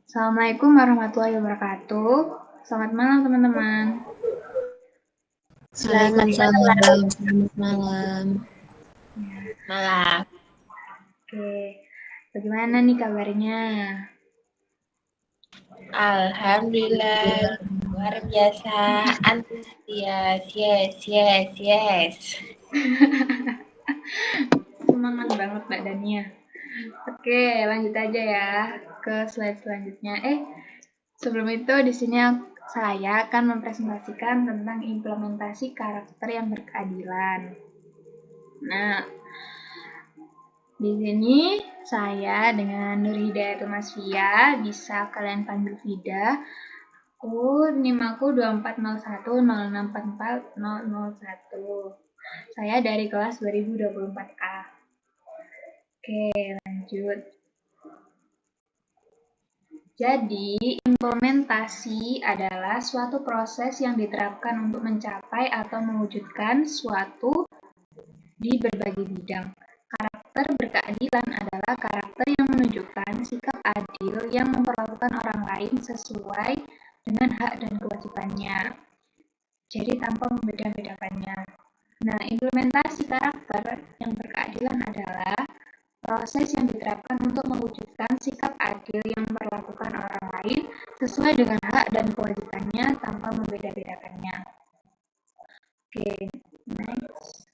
Assalamualaikum warahmatullahi wabarakatuh. Selamat malam teman-teman. Waalaikumsalam. Selamat malam. Malam. Oke, bagaimana nih kabarnya? Alhamdulillah, luar biasa, antusias, yes. Semangat banget badannya. Oke, lanjut aja ya ke slide selanjutnya. Sebelum itu di sini saya akan mempresentasikan tentang implementasi karakter yang berkeadilan. Nah, di sini saya dengan Nur Hidayatul Masfia, bisa kalian panggil Vida. NIM aku 240106440001. Saya dari kelas 2024A. Oke, lanjut. Jadi, implementasi adalah suatu proses yang diterapkan untuk mencapai atau mewujudkan suatu di berbagai bidang. Karakter berkeadilan adalah karakter yang menunjukkan sikap adil yang memperlakukan orang lain sesuai dengan hak dan kewajibannya. Jadi tanpa membeda-bedakannya. Nah, implementasi karakter yang berkeadilan adalah proses yang diterapkan untuk mewujudkan sikap adil yang memperlakukan orang lain sesuai dengan hak dan kewajibannya tanpa membeda-bedakannya. Oke, next.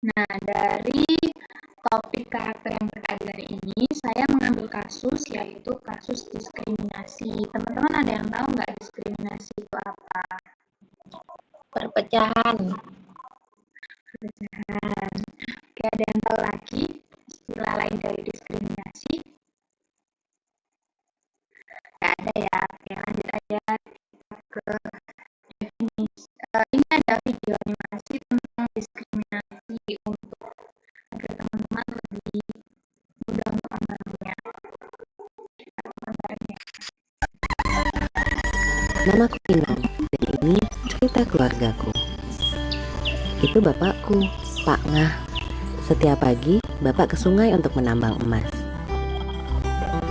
Nah, dari topik karakter yang berkeadilan ini, saya mengambil kasus, yaitu kasus diskriminasi. Teman-teman ada yang tahu nggak diskriminasi itu apa? Perpecahan. Oke, ada yang tahu lagi istilah lain dari diskriminasi? Nggak ada ya. Oke, lanjut aja kita ke definisi. Ini ada video animasi tentang diskriminasi agar teman-teman lebih mudah untuk memahaminya. Namaku Inang, dan ini cerita keluargaku. Itu bapakku, Pak Ngah. Setiap pagi, bapak ke sungai untuk menambang emas.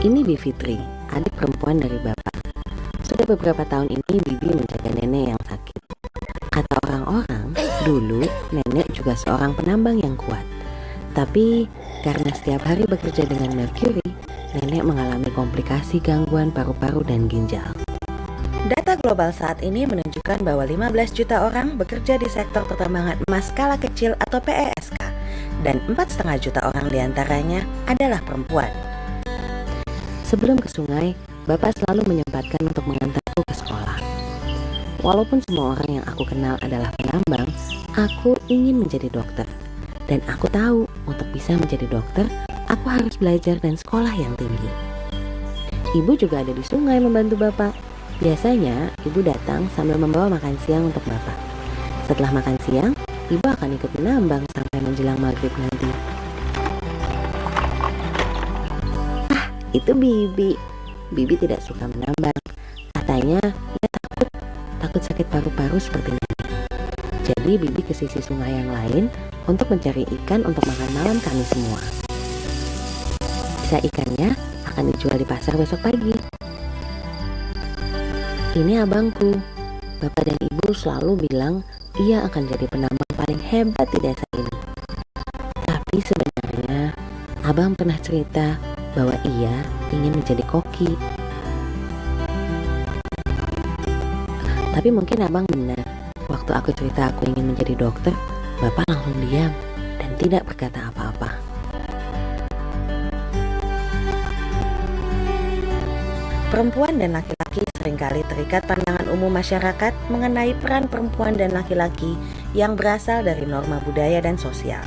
Ini Bi Fitri, adik perempuan dari bapak. Sudah beberapa tahun ini Bibi menjaga nenek yang sakit. Kata orang-orang, dulu nenek juga seorang penambang yang kuat. Tapi karena setiap hari bekerja dengan merkuri, nenek mengalami komplikasi gangguan paru-paru dan ginjal. Data global saat ini menunjukkan bahwa 15 juta orang bekerja di sektor pertambangan emas skala kecil atau PESK, dan 4,5 juta orang diantaranya adalah perempuan. Sebelum ke sungai, bapak selalu menyempatkan untuk mengantarku ke sekolah. Walaupun semua orang yang aku kenal adalah penambang, aku ingin menjadi dokter. Dan aku tahu, untuk bisa menjadi dokter, aku harus belajar dan sekolah yang tinggi. Ibu juga ada di sungai membantu bapak. Biasanya, ibu datang sambil membawa makan siang untuk bapak. Setelah makan siang, ibu akan ikut menambang sampai menjelang maghrib nanti. Itu Bibi. Bibi tidak suka menambang. Katanya, ia takut sakit paru-paru seperti nenek. Jadi Bibi ke sisi sungai yang lain untuk mencari ikan untuk makan malam kami semua. Sisa ikannya akan dijual di pasar besok pagi. Ini abangku. Bapak dan ibu selalu bilang ia akan jadi penambang paling hebat di desa ini. Tapi sebenarnya abang pernah cerita bahwa ia ingin menjadi koki. Tapi mungkin abang benar. Waktu aku cerita aku ingin menjadi dokter, bapak langsung diam dan tidak berkata apa-apa. Perempuan dan laki-laki seringkali terikat pandangan umum masyarakat mengenai peran perempuan dan laki-laki yang berasal dari norma budaya dan sosial.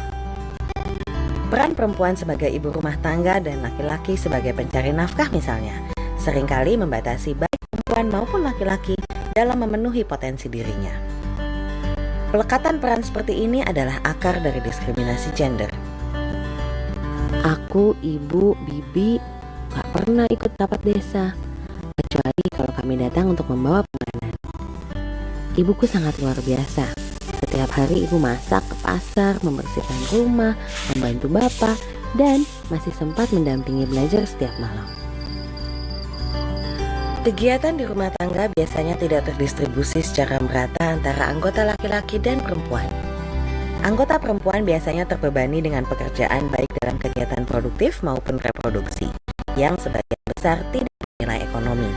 Peran perempuan sebagai ibu rumah tangga dan laki-laki sebagai pencari nafkah misalnya, seringkali membatasi baik perempuan maupun laki-laki dalam memenuhi potensi dirinya. Pelekatan peran seperti ini adalah akar dari diskriminasi gender. Aku, ibu, bibi gak pernah ikut rapat desa, kecuali kalau kami datang untuk membawa penganan. Ibuku sangat luar biasa. Setiap hari ibu masak ke pasar, membersihkan rumah, membantu bapak, dan masih sempat mendampingi belajar setiap malam. Kegiatan di rumah tangga biasanya tidak terdistribusi secara merata antara anggota laki-laki dan perempuan. Anggota perempuan biasanya terbebani dengan pekerjaan baik dalam kegiatan produktif maupun reproduksi, yang sebagian besar tidak bernilai ekonomi.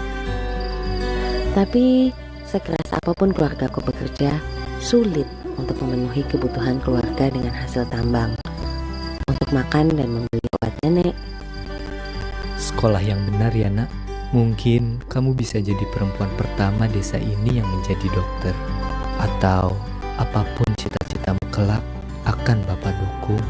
Tapi, sekeras apapun keluargaku bekerja, sulit untuk memenuhi kebutuhan keluarga dengan hasil tambang, untuk makan dan membeli obat nenek. Sekolah yang benar ya nak. Mungkin kamu bisa jadi perempuan pertama desa ini yang menjadi dokter. Atau apapun cita-citamu kelak akan Bapak dukung.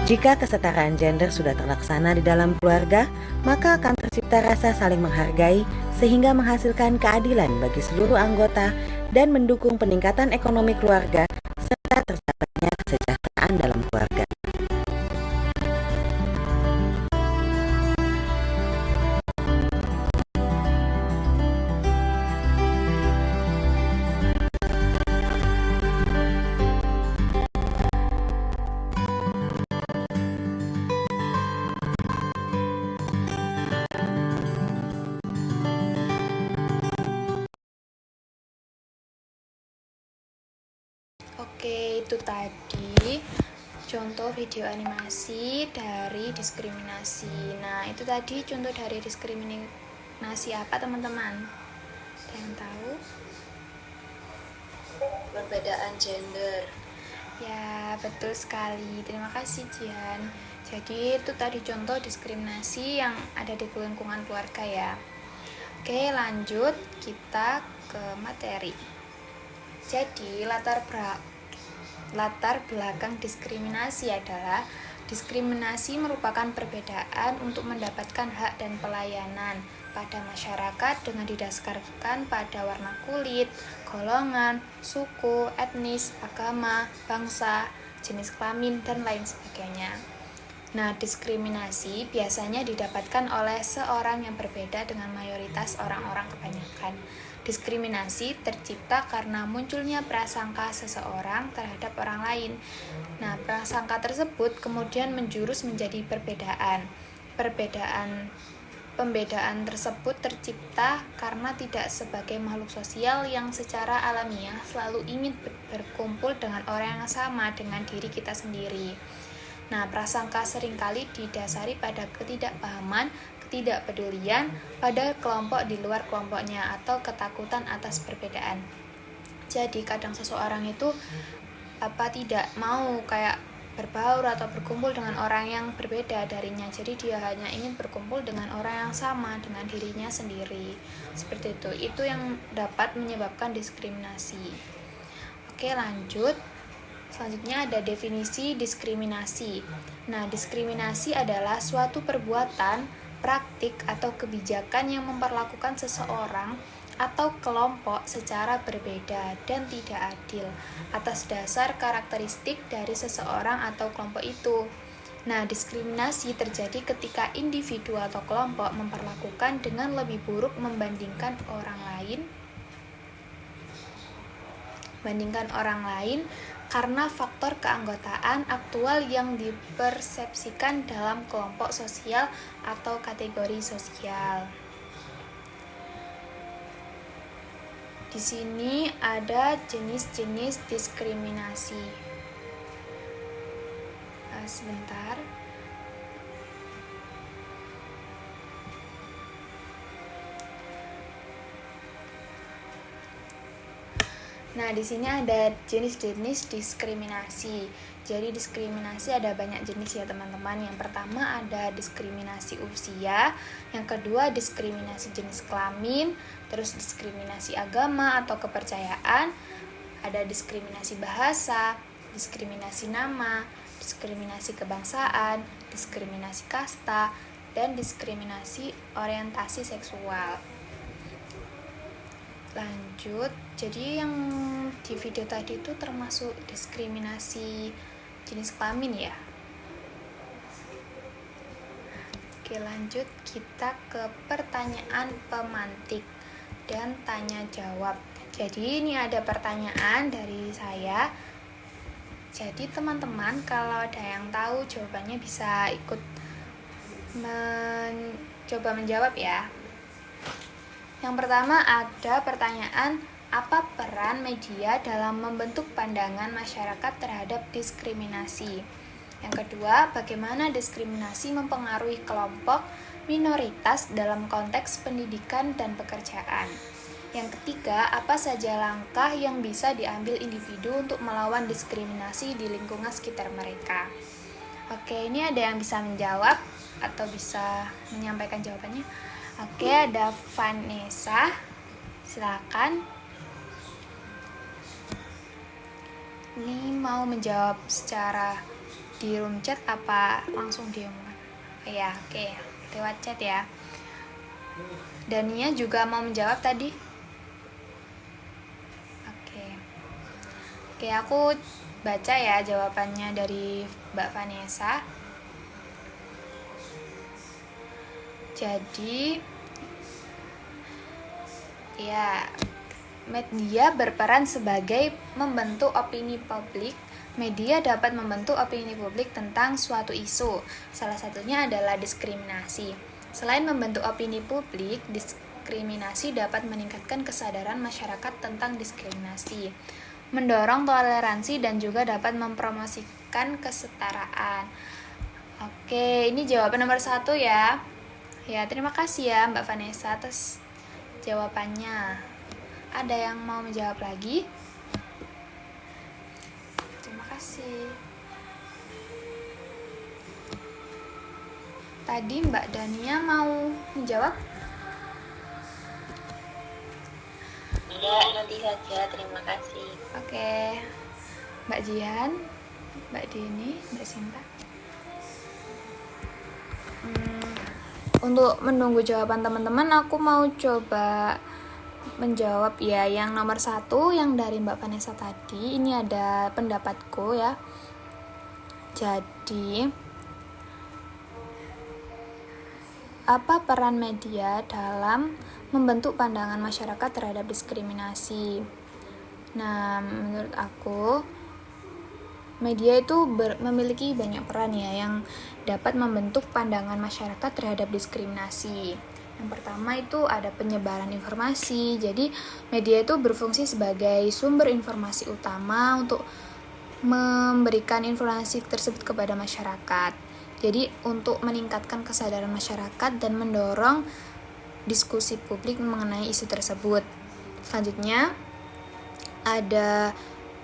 Jika kesetaraan gender sudah terlaksana di dalam keluarga, maka akan tercipta rasa saling menghargai sehingga menghasilkan keadilan bagi seluruh anggota dan mendukung peningkatan ekonomi keluarga serta tercapainya kesejahteraan dalam keluarga. Oke, itu tadi contoh video animasi dari diskriminasi. Nah, itu tadi contoh dari diskriminasi apa, teman-teman? Ada yang tahu? Perbedaan gender. Ya, betul sekali. Terima kasih, Jian. Jadi, itu tadi contoh diskriminasi yang ada di lingkungan keluarga ya. Oke, lanjut kita ke materi. Jadi, latar belakang diskriminasi adalah diskriminasi merupakan perbedaan untuk mendapatkan hak dan pelayanan pada masyarakat dengan didasarkan pada warna kulit, golongan, suku, etnis, agama, bangsa, jenis kelamin, dan lain sebagainya. Nah, diskriminasi biasanya didapatkan oleh seorang yang berbeda dengan mayoritas orang-orang kebanyakan. Diskriminasi tercipta karena munculnya prasangka seseorang terhadap orang lain. Nah, prasangka tersebut kemudian menjurus menjadi perbedaan. Pembedaan tersebut tercipta karena tidak sebagai makhluk sosial yang secara alamiah selalu ingin berkumpul dengan orang yang sama dengan diri kita sendiri. Nah, prasangka seringkali didasari pada ketidakpahaman, ketidakpedulian pada kelompok di luar kelompoknya atau ketakutan atas perbedaan. Jadi kadang seseorang itu tidak mau kayak berbaur atau berkumpul dengan orang yang berbeda darinya. Jadi dia hanya ingin berkumpul dengan orang yang sama dengan dirinya sendiri. Seperti itu. Itu yang dapat menyebabkan diskriminasi. Oke, lanjut. Selanjutnya ada definisi diskriminasi. Nah, diskriminasi adalah suatu perbuatan, praktik, atau kebijakan yang memperlakukan seseorang atau kelompok secara berbeda dan tidak adil atas dasar karakteristik dari seseorang atau kelompok itu. Nah, diskriminasi terjadi ketika individu atau kelompok memperlakukan dengan lebih buruk membandingkan orang lain karena faktor keanggotaan aktual yang dipersepsikan dalam kelompok sosial atau kategori sosial. Di sini ada jenis-jenis diskriminasi. Sebentar. Nah, di sini ada jenis-jenis diskriminasi. Jadi diskriminasi ada banyak jenis ya teman-teman. Yang pertama ada diskriminasi usia, yang kedua diskriminasi jenis kelamin, terus diskriminasi agama atau kepercayaan, ada diskriminasi bahasa, diskriminasi nama, diskriminasi kebangsaan, diskriminasi kasta, dan diskriminasi orientasi seksual. Lanjut, jadi yang di video tadi itu termasuk diskriminasi jenis kelamin ya. Oke, lanjut kita ke pertanyaan pemantik dan tanya jawab. Jadi ini ada pertanyaan dari saya. Jadi teman-teman kalau ada yang tahu jawabannya bisa ikut coba menjawab ya. Yang pertama ada pertanyaan, apa peran media dalam membentuk pandangan masyarakat terhadap diskriminasi? Yang kedua, bagaimana diskriminasi mempengaruhi kelompok minoritas dalam konteks pendidikan dan pekerjaan? Yang ketiga, apa saja langkah yang bisa diambil individu untuk melawan diskriminasi di lingkungan sekitar mereka? Oke, ini ada yang bisa menjawab atau bisa menyampaikan jawabannya. Oke, ada Vanessa. Silakan. Ini mau menjawab secara di room chat apa langsung diumumkan? Oh ya, oke. Lewat chat ya. Dania juga mau menjawab tadi. Oke, aku baca ya jawabannya dari Mbak Vanessa. Jadi, ya, media berperan sebagai membentuk opini publik. Media dapat membentuk opini publik tentang suatu isu. Salah satunya adalah diskriminasi. Selain membentuk opini publik, diskriminasi dapat meningkatkan kesadaran masyarakat tentang diskriminasi, mendorong toleransi, dan juga dapat mempromosikan kesetaraan. Oke, ini jawaban nomor 1 ya. Ya, terima kasih ya Mbak Vanessa atas jawabannya. Ada yang mau menjawab lagi? Terima kasih. Tadi Mbak Dania mau menjawab? Enggak, nanti saja. Terima kasih. Oke. Mbak Jihan, Mbak Dini, Mbak Sinta. Untuk menunggu jawaban teman-teman, aku mau coba menjawab ya yang nomor 1 yang dari Mbak Vanessa tadi. Ini ada pendapatku ya. Jadi, apa peran media dalam membentuk pandangan masyarakat terhadap diskriminasi? Nah, menurut aku media itu memiliki banyak peran ya yang dapat membentuk pandangan masyarakat terhadap diskriminasi. Yang pertama itu ada penyebaran informasi. Jadi media itu berfungsi sebagai sumber informasi utama untuk memberikan informasi tersebut kepada masyarakat. Jadi untuk meningkatkan kesadaran masyarakat dan mendorong diskusi publik mengenai isu tersebut. Selanjutnya ada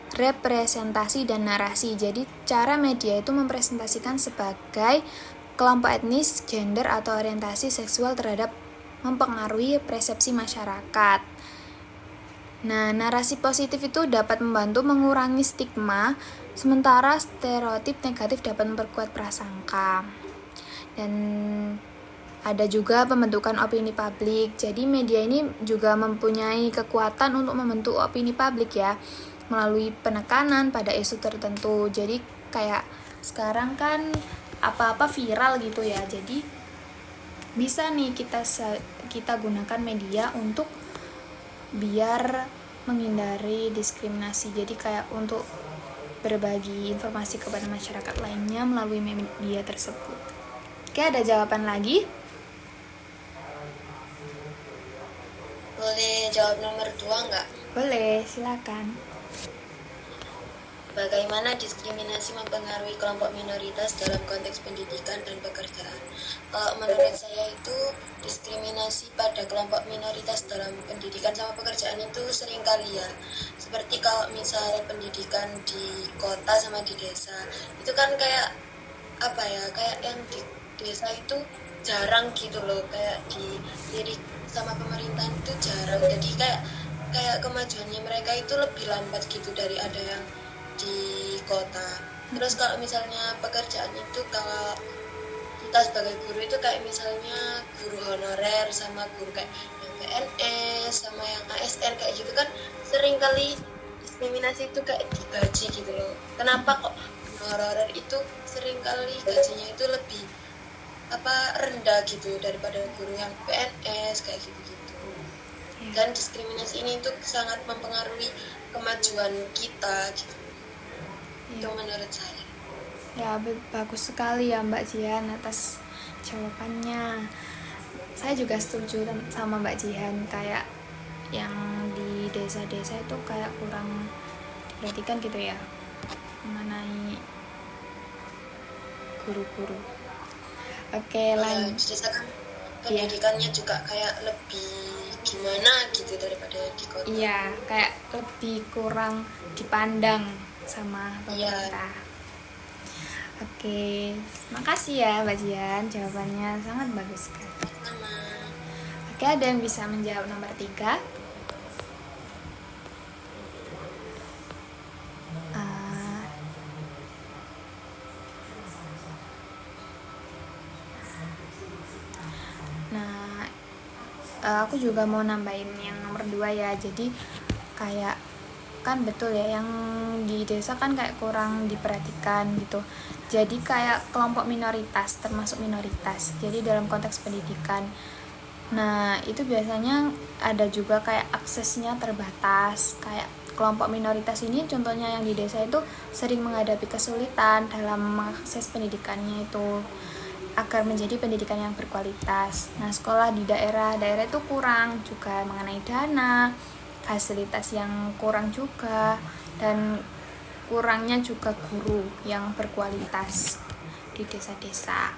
representasi dan narasi. Jadi cara media itu mempresentasikan sebagai kelompok etnis, gender, atau orientasi seksual terhadap mempengaruhi persepsi masyarakat. Nah, narasi positif itu dapat membantu mengurangi stigma, sementara stereotip negatif dapat memperkuat prasangka. Dan ada juga pembentukan opini publik. Jadi media ini juga mempunyai kekuatan untuk membentuk opini publik ya, melalui penekanan pada isu tertentu. Jadi kayak sekarang kan apa-apa viral gitu ya. Jadi bisa nih kita gunakan media untuk biar menghindari diskriminasi. Jadi kayak untuk berbagi informasi kepada masyarakat lainnya melalui media tersebut. Oke, ada jawaban lagi? Boleh jawab nomor 2 nggak? Boleh, silakan. Bagaimana diskriminasi mempengaruhi kelompok minoritas dalam konteks pendidikan dan pekerjaan? Kalau menurut saya itu diskriminasi pada kelompok minoritas dalam pendidikan sama pekerjaan itu sering kali ya. Seperti kalau misal pendidikan di kota sama di desa, itu kan kayak apa ya? Kayak yang di desa itu jarang gitu loh, kayak dilirik sama pemerintahan itu jarang. Jadi kayak kemajuannya mereka itu lebih lambat gitu dari ada yang di kota. Terus kalau misalnya pekerjaan itu, kalau kita sebagai guru itu kayak misalnya guru honorer sama guru kayak yang PNS sama yang ASN kayak gitu kan sering kali diskriminasi itu kayak digaji gitu loh. Kenapa kok guru honorer itu sering kali gajinya itu lebih rendah gitu daripada guru yang PNS kayak gitu-gitu. Dan diskriminasi ini itu sangat mempengaruhi kemajuan kita gitu. Itu menurut saya. Ya, bagus sekali ya Mbak Jihan atas jawabannya. Saya juga setuju sama Mbak Jihan, kayak yang di desa-desa itu kayak kurang diperhatikan gitu ya mengenai guru-guru. Oke, Di desa kan pendidikannya juga kayak lebih gimana gitu daripada di kota. Iya, kayak lebih kurang dipandang sama pemerintah. Oke, makasih ya Mbak Jian, jawabannya sangat bagus sekali. Oke, ada yang bisa menjawab nomor 3? Aku juga mau nambahin yang nomor 2 ya. Jadi kayak kan betul ya, yang di desa kan kayak kurang diperhatikan gitu. Jadi kayak kelompok minoritas, termasuk minoritas. Jadi dalam konteks pendidikan, nah itu biasanya ada juga kayak aksesnya terbatas. Kayak kelompok minoritas ini contohnya yang di desa itu sering menghadapi kesulitan dalam mengakses pendidikannya itu, agar menjadi pendidikan yang berkualitas. Nah, sekolah di daerah itu kurang juga mengenai dana, fasilitas yang kurang juga, dan kurangnya juga guru yang berkualitas di desa-desa.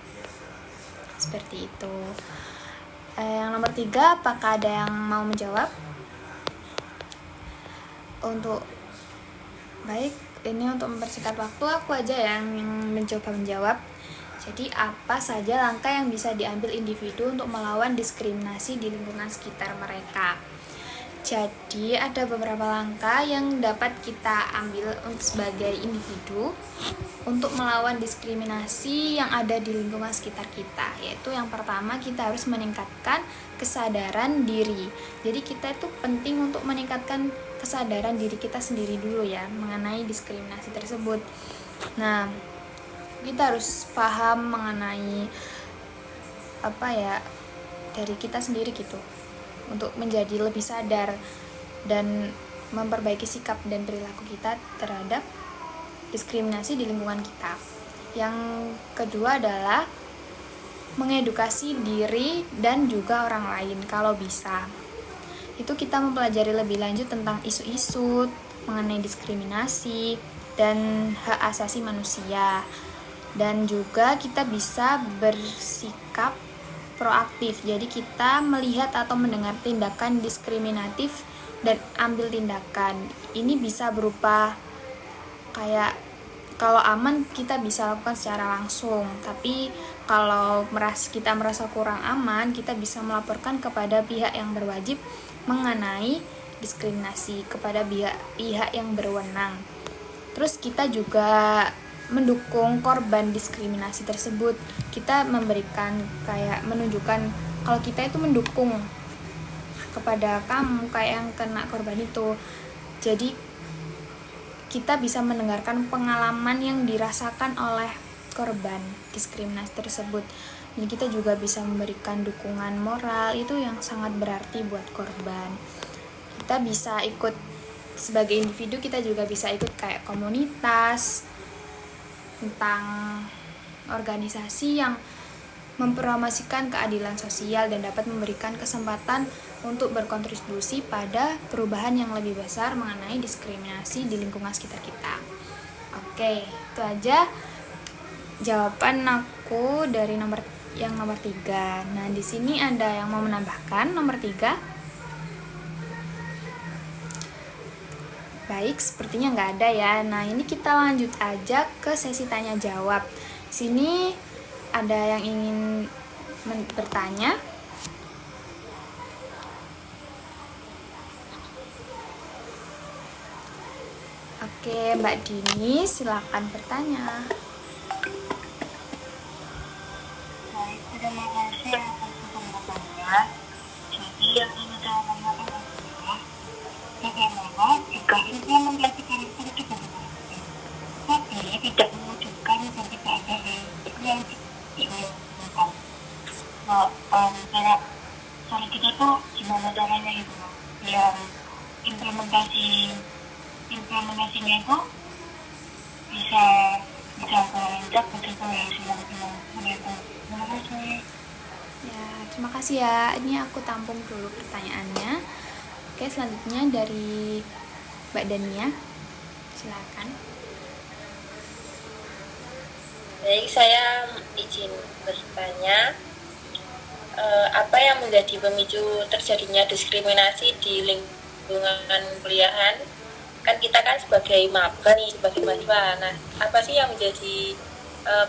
Seperti itu. Yang nomor 3, apakah ada yang mau menjawab? Ini untuk mempersingkat waktu, aku aja yang mencoba menjawab. Jadi apa saja langkah yang bisa diambil individu untuk melawan diskriminasi di lingkungan sekitar mereka? Jadi ada beberapa langkah yang dapat kita ambil sebagai individu untuk melawan diskriminasi yang ada di lingkungan sekitar kita. Yaitu yang pertama, kita harus meningkatkan kesadaran diri. Jadi kita itu penting untuk meningkatkan kesadaran diri kita sendiri dulu ya mengenai diskriminasi tersebut. Nah, kita harus paham mengenai dari kita sendiri gitu, untuk menjadi lebih sadar dan memperbaiki sikap dan perilaku kita terhadap diskriminasi di lingkungan kita. Yang kedua adalah mengedukasi diri dan juga orang lain kalau bisa. Itu kita mempelajari lebih lanjut tentang isu-isu mengenai diskriminasi dan hak asasi manusia. Dan juga kita bisa bersikap proaktif. Jadi kita melihat atau mendengar tindakan diskriminatif dan ambil tindakan. Ini bisa berupa kayak kalau aman kita bisa lakukan secara langsung, tapi kalau kita merasa kurang aman, kita bisa melaporkan kepada pihak yang berwajib mengenai diskriminasi, kepada pihak yang berwenang. Terus kita juga mendukung korban diskriminasi tersebut. Kita menunjukkan kalau kita itu mendukung kepada kamu kayak yang kena korban itu. Jadi kita bisa mendengarkan pengalaman yang dirasakan oleh korban diskriminasi tersebut. Jadi kita juga bisa memberikan dukungan moral, itu yang sangat berarti buat korban. Kita bisa ikut sebagai individu, kita juga bisa ikut kayak komunitas, tentang organisasi yang mempromosikan keadilan sosial dan dapat memberikan kesempatan untuk berkontribusi pada perubahan yang lebih besar mengenai diskriminasi di lingkungan sekitar kita. Oke, itu aja jawaban aku dari nomor 3. Nah, di sini ada yang mau menambahkan nomor 3? Baik, sepertinya nggak ada ya. Nah, ini kita lanjut aja ke sesi tanya jawab. Sini ada yang ingin bertanya. Oke, Mbak Dini, silakan bertanya. Baik, terima kasih atas kesempatan. Jadi yang ingin saya tanyakan adalah bagaimana jika implementasi karakter itu berhasil, tapi tidak mewujudkan dan tidak ada yang diinginkan. Nah, cara kita tuh gimana caranya itu biar implementasinya itu bisa menjaga injak berkomunikasi yang begitu. Terima kasih. Ya, terima kasih ya. Ini aku tampung dulu pertanyaannya. Oke, selanjutnya dari Mbak Dania. Silakan. Baik, saya izin bertanya, apa yang menjadi pemicu terjadinya diskriminasi di lingkungan kuliahan? Kan kita kan sebagai maba nih, sebagai mahasiswa. Nah, apa sih yang menjadi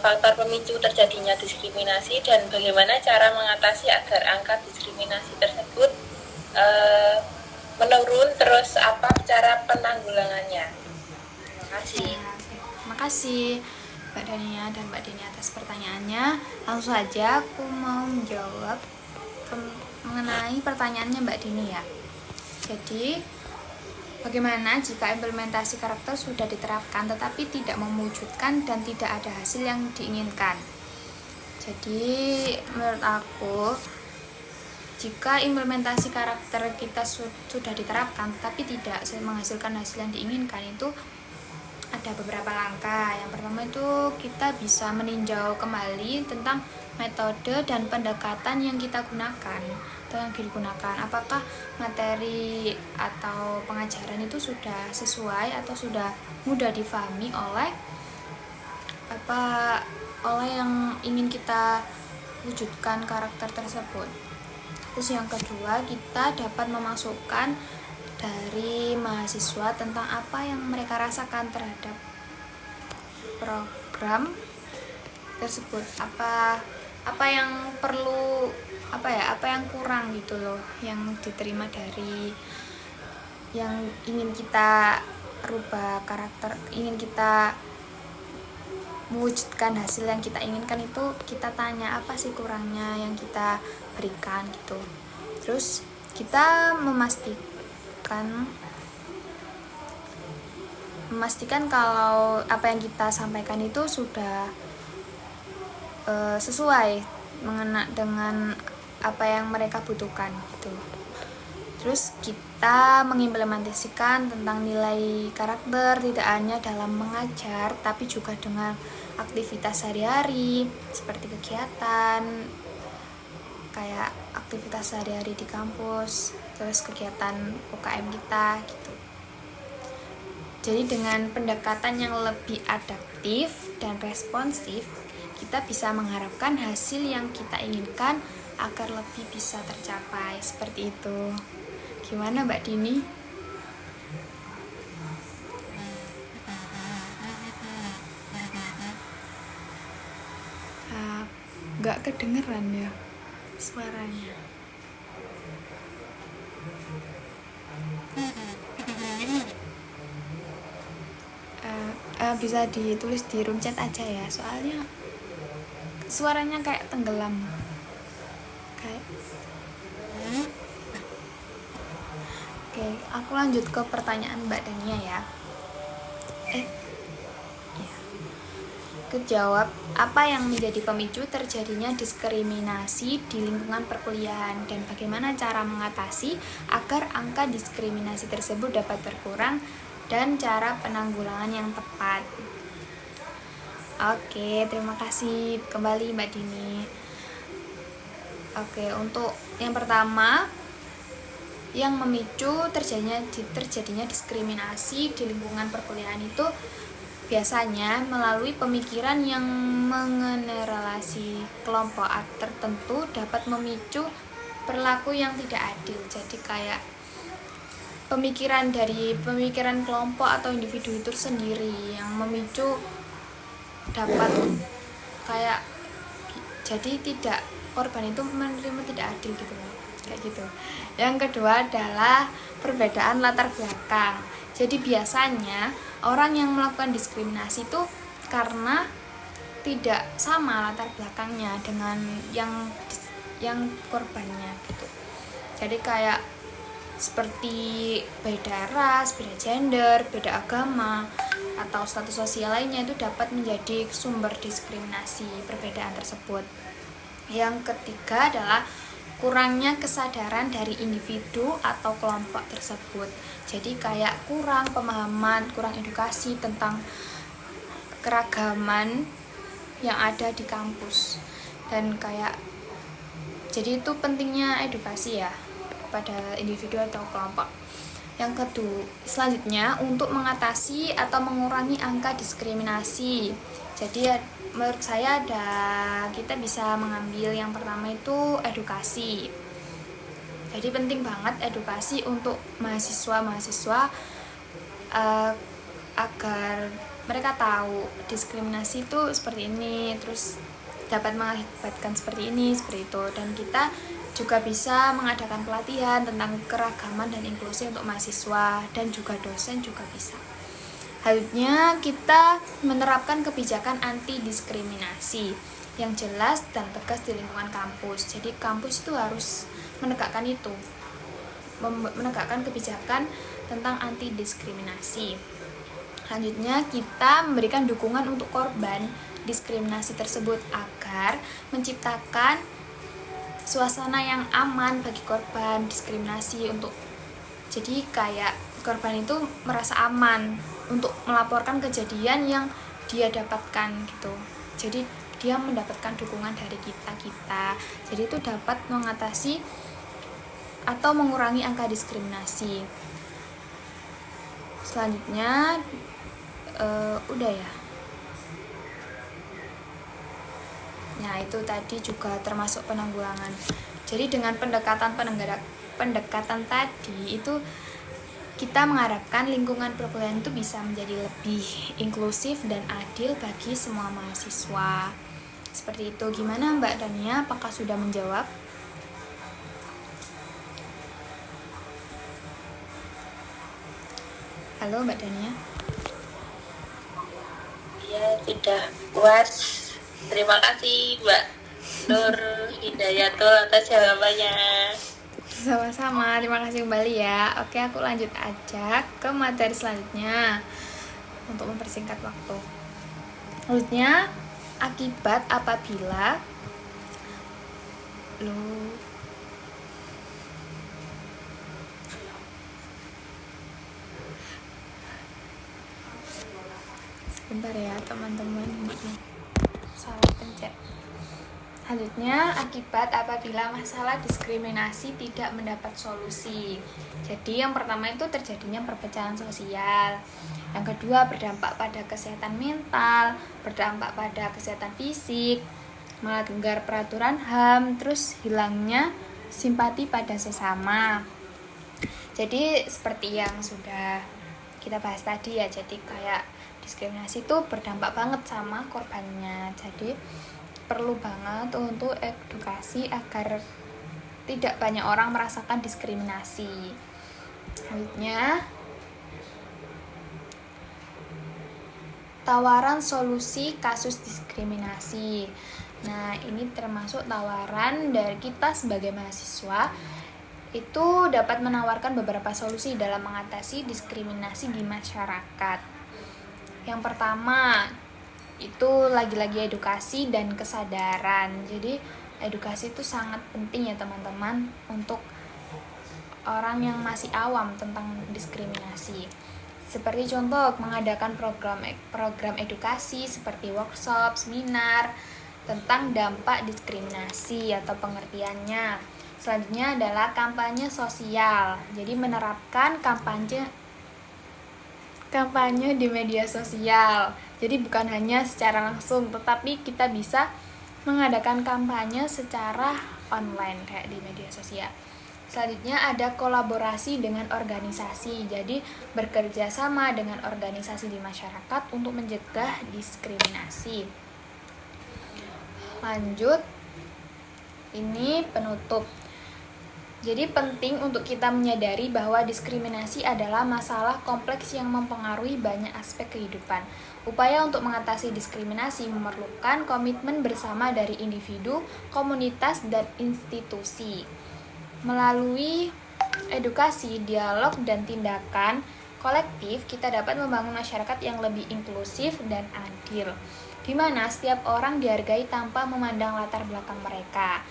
faktor pemicu terjadinya diskriminasi dan bagaimana cara mengatasi agar angka diskriminasi tersebut menurun, terus apa cara penanggulangannya? Terima kasih. Terima kasih Mbak Dania dan Mbak Dini atas pertanyaannya. Langsung saja aku mau menjawab mengenai pertanyaannya Mbak Dini ya. Jadi, bagaimana jika implementasi karakter sudah diterapkan tetapi tidak memwujudkan dan tidak ada hasil yang diinginkan? Jadi, menurut aku, jika implementasi karakter kita sudah diterapkan tapi tidak menghasilkan hasil yang diinginkan, itu ada beberapa langkah. Yang pertama itu kita bisa meninjau kembali tentang metode dan pendekatan yang kita gunakan atau yang digunakan. Apakah materi atau pengajaran itu sudah sesuai atau sudah mudah difahami oleh yang ingin kita wujudkan karakter tersebut. Terus yang kedua, kita dapat memasukkan dari mahasiswa tentang apa yang mereka rasakan terhadap program tersebut, apa yang perlu, apa yang kurang gitu loh, yang diterima dari yang ingin kita rubah karakter, ingin kita mewujudkan hasil yang kita inginkan. Itu kita tanya apa sih kurangnya yang kita berikan gitu. Terus kita memastikan kalau apa yang kita sampaikan itu sudah sesuai dengan apa yang mereka butuhkan gitu. Terus kita mengimplementasikan tentang nilai karakter tidak hanya dalam mengajar tapi juga dengan aktivitas sehari-hari seperti kegiatan kayak aktivitas sehari-hari di kampus, terus kegiatan UKM kita gitu. Jadi dengan pendekatan yang lebih adaptif dan responsif, kita bisa mengharapkan hasil yang kita inginkan agar lebih bisa tercapai. Seperti itu. Gimana Mbak Dini? Gak kedengeran ya suaranya. Bisa ditulis di room chat aja ya, soalnya suaranya kayak tenggelam. Oke, aku lanjut ke pertanyaan Mbak Dania ya. Kejawab, apa yang menjadi pemicu terjadinya diskriminasi di lingkungan perkuliahan dan bagaimana cara mengatasi agar angka diskriminasi tersebut dapat berkurang dan cara penanggulangan yang tepat. Oke, terima kasih kembali Mbak Dini. Oke, untuk yang pertama, yang memicu terjadinya diskriminasi di lingkungan perkuliahan itu biasanya melalui pemikiran yang mengeneralisasi kelompok tertentu dapat memicu perilaku yang tidak adil. Jadi kayak pemikiran kelompok atau individu itu sendiri yang memicu dapat kayak jadi tidak korban itu menerima tidak adil gitu loh, kayak gitu. Yang kedua adalah perbedaan latar belakang. Jadi biasanya orang yang melakukan diskriminasi itu karena tidak sama latar belakangnya dengan yang korbannya gitu. Jadi kayak seperti beda ras, beda gender, beda agama, atau status sosial lainnya itu dapat menjadi sumber diskriminasi perbedaan tersebut. Yang ketiga adalah kurangnya kesadaran dari individu atau kelompok tersebut. Jadi kayak kurang pemahaman, kurang edukasi tentang keragaman yang ada di kampus. Dan kayak jadi itu pentingnya edukasi ya kepada individu atau kelompok. Yang kedua, selanjutnya untuk mengatasi atau mengurangi angka diskriminasi. Jadi menurut saya kita bisa mengambil yang pertama itu edukasi. Jadi penting banget edukasi untuk mahasiswa-mahasiswa agar mereka tahu diskriminasi itu seperti ini, terus dapat mengakibatkan seperti ini, seperti itu. Dan kita juga bisa mengadakan pelatihan tentang keragaman dan inklusi untuk mahasiswa dan juga dosen juga bisa. Selanjutnya kita menerapkan kebijakan anti diskriminasi yang jelas dan tegas di lingkungan kampus. Jadi kampus itu harus menegakkan itu, menegakkan kebijakan tentang anti diskriminasi. Selanjutnya kita memberikan dukungan untuk korban diskriminasi tersebut agar menciptakan suasana yang aman bagi korban diskriminasi jadi kayak korban itu merasa aman untuk melaporkan kejadian yang dia dapatkan gitu. Jadi dia mendapatkan dukungan dari kita. Jadi itu dapat mengatasi atau mengurangi angka diskriminasi. Selanjutnya udah ya. Nah, itu tadi juga termasuk penanggulangan. Jadi dengan pendekatan tadi itu kita mengharapkan lingkungan perkuliahan itu bisa menjadi lebih inklusif dan adil bagi semua mahasiswa. Seperti itu. Gimana Mbak Dania? Apakah sudah menjawab? Halo Mbak Dania. Ya, sudah puas. Terima kasih Mbak Nur Hidayatul atas jawabannya. Sama-sama, terima kasih kembali ya. Oke, aku lanjut aja ke materi selanjutnya untuk mempersingkat waktu. Selanjutnya, akibat apabila sebentar ya teman-teman, salah pencet. Selanjutnya, akibat apabila masalah diskriminasi tidak mendapat solusi. Jadi yang pertama itu terjadinya perpecahan sosial. Yang kedua, berdampak pada kesehatan mental, berdampak pada kesehatan fisik, melanggar peraturan HAM, terus hilangnya simpati pada sesama. Jadi seperti yang sudah kita bahas tadi ya, jadi kayak diskriminasi itu berdampak banget sama korbannya. Jadi perlu banget untuk edukasi agar tidak banyak orang merasakan diskriminasi. Selanjutnya, tawaran solusi kasus diskriminasi. Nah, ini termasuk tawaran dari kita sebagai mahasiswa itu dapat menawarkan beberapa solusi dalam mengatasi diskriminasi di masyarakat. Yang pertama, itu lagi-lagi edukasi dan kesadaran. Jadi edukasi itu sangat penting ya teman-teman untuk orang yang masih awam tentang diskriminasi. Seperti contoh mengadakan program edukasi seperti workshop, seminar tentang dampak diskriminasi atau pengertiannya. Selanjutnya adalah kampanye sosial. Jadi menerapkan kampanye di media sosial. Jadi bukan hanya secara langsung, tetapi kita bisa mengadakan kampanye secara online kayak di media sosial. Selanjutnya ada kolaborasi dengan organisasi. Jadi bekerja sama dengan organisasi di masyarakat untuk mencegah diskriminasi. Lanjut, ini penutup. Jadi penting untuk kita menyadari bahwa diskriminasi adalah masalah kompleks yang mempengaruhi banyak aspek kehidupan. Upaya untuk mengatasi diskriminasi memerlukan komitmen bersama dari individu, komunitas, dan institusi. Melalui edukasi, dialog, dan tindakan kolektif, kita dapat membangun masyarakat yang lebih inklusif dan adil, di mana setiap orang dihargai tanpa memandang latar belakang mereka.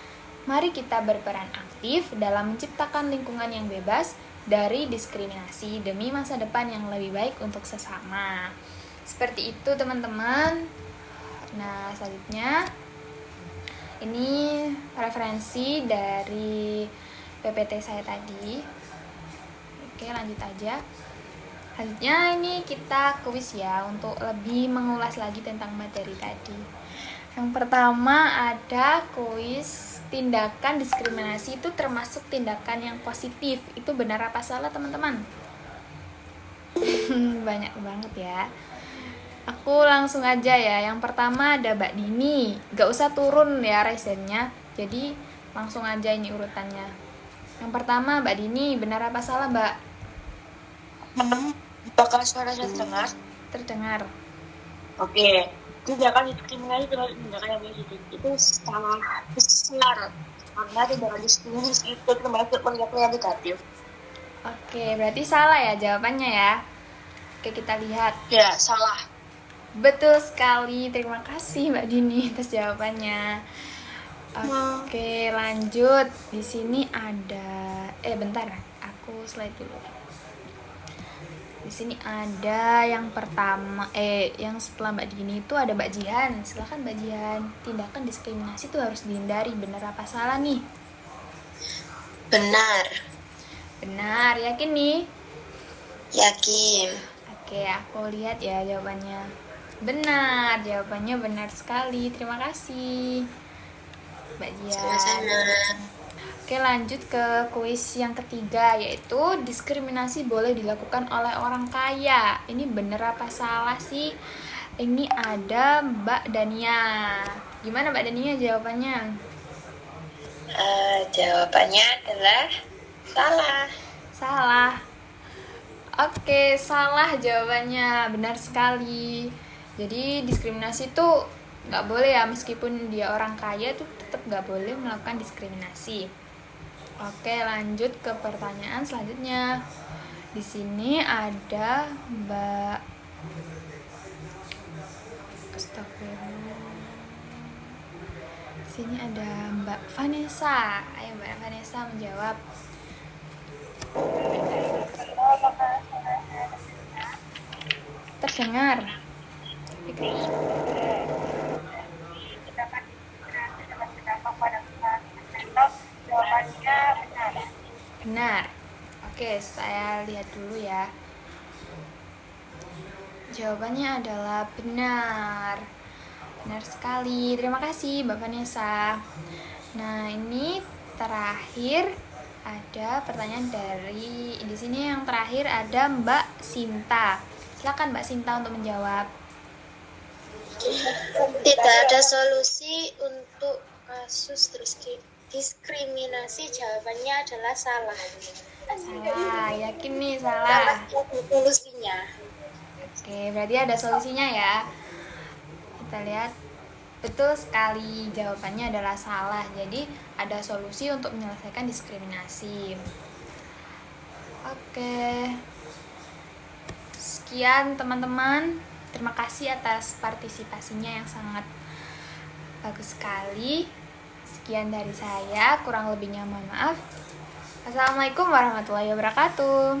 Mari kita berperan aktif dalam menciptakan lingkungan yang bebas dari diskriminasi demi masa depan yang lebih baik untuk sesama. Seperti itu teman-teman. Nah, selanjutnya ini referensi dari PPT saya tadi. Oke, lanjut aja. Selanjutnya ini kita kuis ya untuk lebih mengulas lagi tentang materi tadi. Yang pertama ada kuis tindakan diskriminasi itu termasuk tindakan yang positif. Itu benar apa salah teman-teman? Banyak banget ya. Aku langsung aja ya. Yang pertama ada Mbak Dini. Gak usah turun ya resennya. Jadi langsung aja ini urutannya. Yang pertama Mbak Dini, benar apa salah Mbak? Apakah suara saya terdengar? Terdengar. Oke. Tindakan diskriminasi terhadap tindakan yang positif itu salah besar. Karena tindakan diskriminasi itu termasuk tindakan yang negatif. Oke, berarti salah ya jawabannya ya. Oke, kita lihat. Ya, salah. Betul sekali, terima kasih Mbak Dini atas jawabannya. Oke, lanjut. Di sini ada, bentar, aku slide dulu. Di sini ada yang pertama, yang setelah Mbak Dini itu ada Mbak Jihan. Silakan Mbak Jihan. Tindakan diskriminasi itu harus dihindari. Benar apa salah nih? Benar. Benar, yakin nih? Yakin. Oke, aku lihat ya jawabannya. Benar, jawabannya benar sekali. Terima kasih Mbak Jihan. Sama-sama. Oke, lanjut ke kuis yang ketiga, yaitu diskriminasi boleh dilakukan oleh orang kaya. Ini benar apa salah sih? Ini ada Mbak Dania. Gimana Mbak Dania jawabannya? Jawabannya adalah salah. Salah. Oke, salah jawabannya. Benar sekali. Jadi diskriminasi itu nggak boleh ya, meskipun dia orang kaya tuh tetap nggak boleh melakukan diskriminasi. Oke, lanjut ke pertanyaan selanjutnya. Di sini ada Mbak Astagfirullah. Di sini ada Mbak Vanessa. Ayo Mbak Vanessa menjawab. Terdengar. Benar. Oke, saya lihat dulu ya. Jawabannya adalah benar. Benar sekali. Terima kasih Mbak Vanessa. Nah, ini terakhir ada pertanyaan dari di sini yang terakhir ada Mbak Sinta. Silakan Mbak Sinta untuk menjawab. Tidak ada solusi untuk kasus diskriminasi. Jawabannya adalah salah. Salah, yakin nih salah. Solusinya. Oke, berarti ada solusinya ya. Kita lihat. Betul sekali, jawabannya adalah salah. Jadi ada solusi untuk menyelesaikan diskriminasi. Oke. Sekian teman-teman. Terima kasih atas partisipasinya yang sangat bagus sekali. Sekian dari saya, kurang lebihnya mohon maaf. Assalamualaikum warahmatullahi wabarakatuh.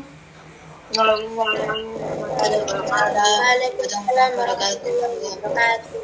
Waalaikumsalam warahmatullahi wabarakatuh.